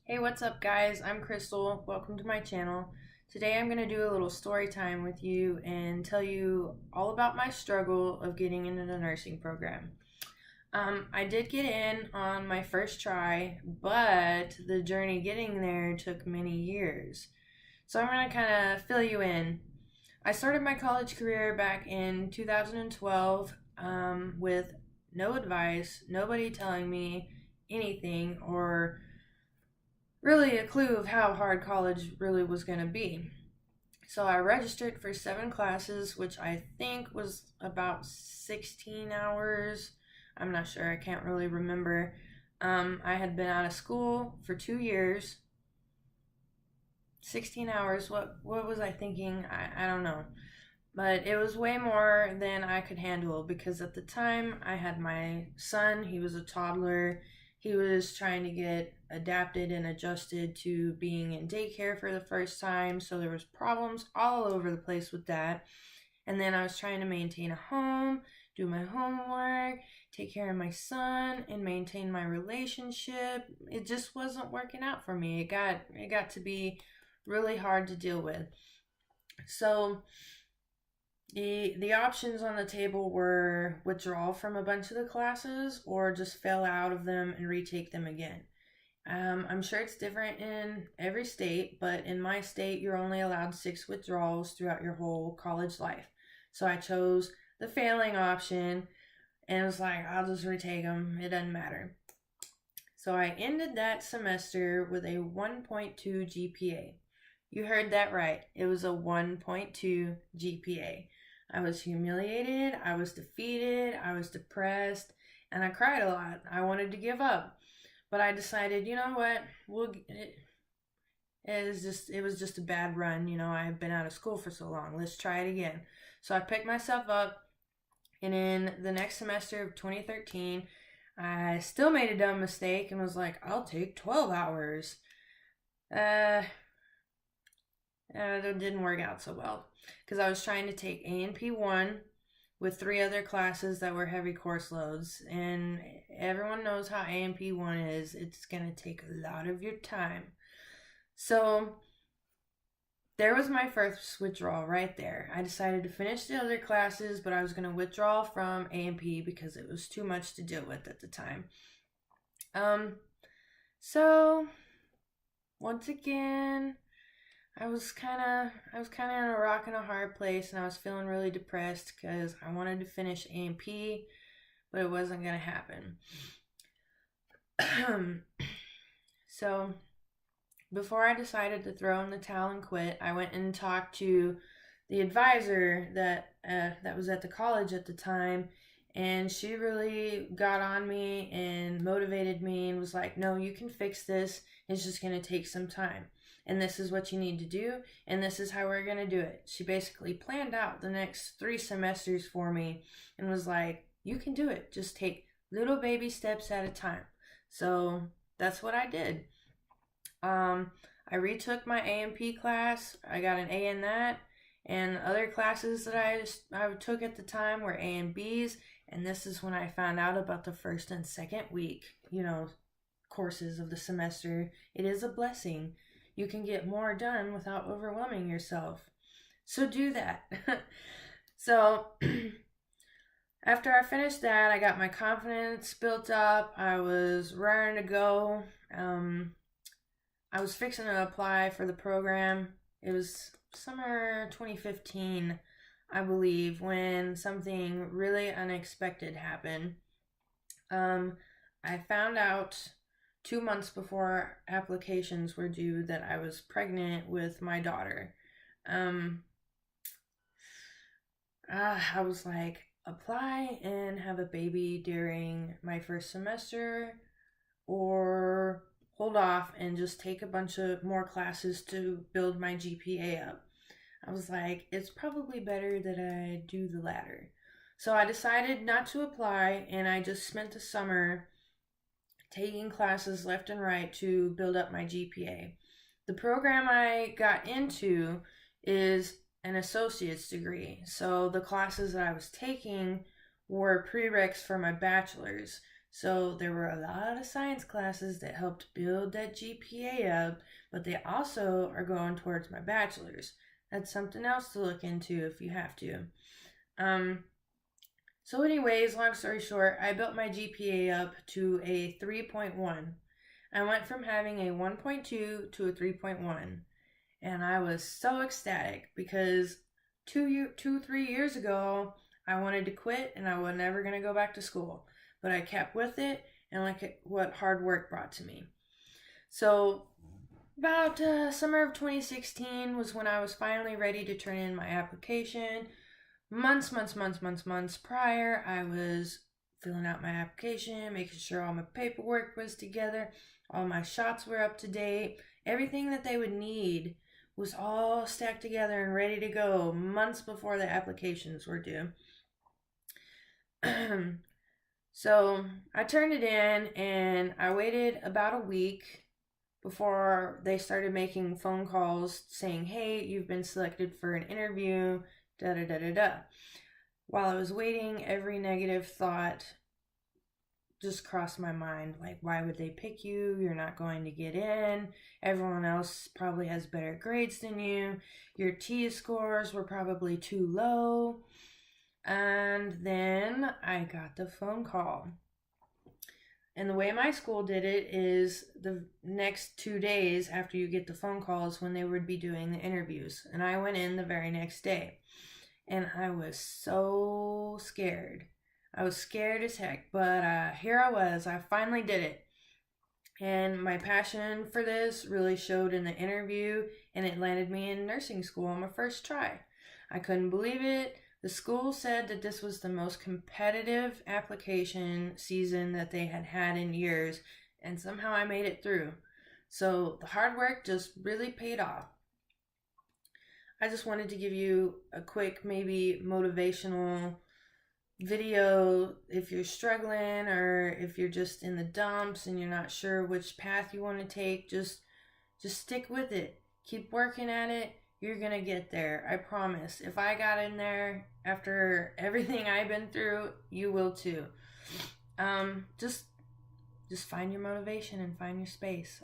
Hey, what's up, guys? I'm Crystal. Welcome to my channel. Today I'm going to do a little story time with you and tell you all about my struggle of getting into the nursing program. I did get in on my first try, but the journey getting there took many years. So I'm going to kind of fill you in. I started my college career back in 2012 with no advice, nobody telling me anything or really a clue of how hard college really was going to be. So I registered for 7 classes, which I think was about 16 hours. I'm not sure, I can't really remember. I had been out of school for 2 years. 16 hours, what was I thinking? I don't know. But it was way more than I could handle because at the time I had my son, he was a toddler. He was trying to get adapted and adjusted to being in daycare for the first time, so there was problems all over the place with that. And then I was trying to maintain a home, do my homework, take care of my son, and maintain my relationship. It just wasn't working out for me. It got to be really hard to deal with. So the options on the table were withdraw from a bunch of the classes or just fail out of them and retake them again. I'm sure it's different in every state, but in my state, you're only allowed 6 withdrawals throughout your whole college life. So I chose the failing option and was like, I'll just retake them. It doesn't matter. So I ended that semester with a 1.2 GPA. You heard that right. It was a 1.2 GPA. I was humiliated, I was defeated, I was depressed, and I cried a lot. I wanted to give up. But I decided, you know what? It was just a bad run. I had been out of school for so long. Let's try it again. So I picked myself up, and in the next semester of 2013, I still made a dumb mistake and was like, I'll take 12 hours. That didn't work out so well because I was trying to take A&P 1 with 3 other classes that were heavy course loads, and everyone knows how A&P 1 is. It's going to take a lot of your time. So there was my first withdrawal right there. I decided to finish the other classes, but I was going to withdraw from A&P because it was too much to deal with at the time. So once again, I was kind of in a rock and a hard place, and I was feeling really depressed because I wanted to finish A&P, but it wasn't going to happen. So before I decided to throw in the towel and quit, I went and talked to the advisor that was at the college at the time, and she really got on me and motivated me and was like, no, you can fix this. It's just going to take some time. And this is what you need to do, and this is how we're going to do it. She basically planned out the next 3 semesters for me and was like, you can do it. Just take little baby steps at a time. So that's what I did. I retook my A&P class. I got an A in that. And other classes that I took at the time were A and Bs. And this is when I found out about the first and second week, courses of the semester. It is a blessing. You can get more done without overwhelming yourself. So do that. So after I finished that, I got my confidence built up. I was raring to go. I was fixing to apply for the program. It was summer 2015, I believe, when something really unexpected happened. I found out 2 months before applications were due that I was pregnant with my daughter. I was like, apply and have a baby during my first semester, or hold off and just take a bunch of more classes to build my GPA up. I was like, it's probably better that I do the latter. So I decided not to apply, and I just spent the summer taking classes left and right to build up my GPA. The program I got into is an associate's degree, so the classes that I was taking were prereqs for my bachelor's. So there were a lot of science classes that helped build that GPA up, but they also are going towards my bachelor's. That's something else to look into if you have to. Um, so, anyways, long story short, I built my GPA up to a 3.1. I went from having a 1.2 to a 3.1, and I was so ecstatic because 3 years ago, I wanted to quit and I was never going to go back to school, but I kept with it and look at what hard work brought to me. So, about summer of 2016 was when I was finally ready to turn in my application. Months prior, I was filling out my application, making sure all my paperwork was together, all my shots were up to date, everything that they would need was all stacked together and ready to go months before the applications were due. So I turned it in and I waited about a week before they started making phone calls saying, hey, you've been selected for an interview, da da da da da. While I was waiting, every negative thought just crossed my mind. Like, why would they pick you? You're not going to get in. Everyone else probably has better grades than you. Your T scores were probably too low. And then I got the phone call. And the way my school did it is the next 2 days after you get the phone call is when they would be doing the interviews. And I went in the very next day. And I was so scared. I was scared as heck. But here I was. I finally did it. And my passion for this really showed in the interview. And it landed me in nursing school on my first try. I couldn't believe it. The school said that this was the most competitive application season that they had had in years, and somehow I made it through. So the hard work just really paid off. I just wanted to give you a quick, maybe motivational video if you're struggling or if you're just in the dumps and you're not sure which path you want to take. Just stick with it. Keep working at it. You're gonna get there. I promise. If I got in there after everything I've been through, you will too. Just find your motivation and find your space.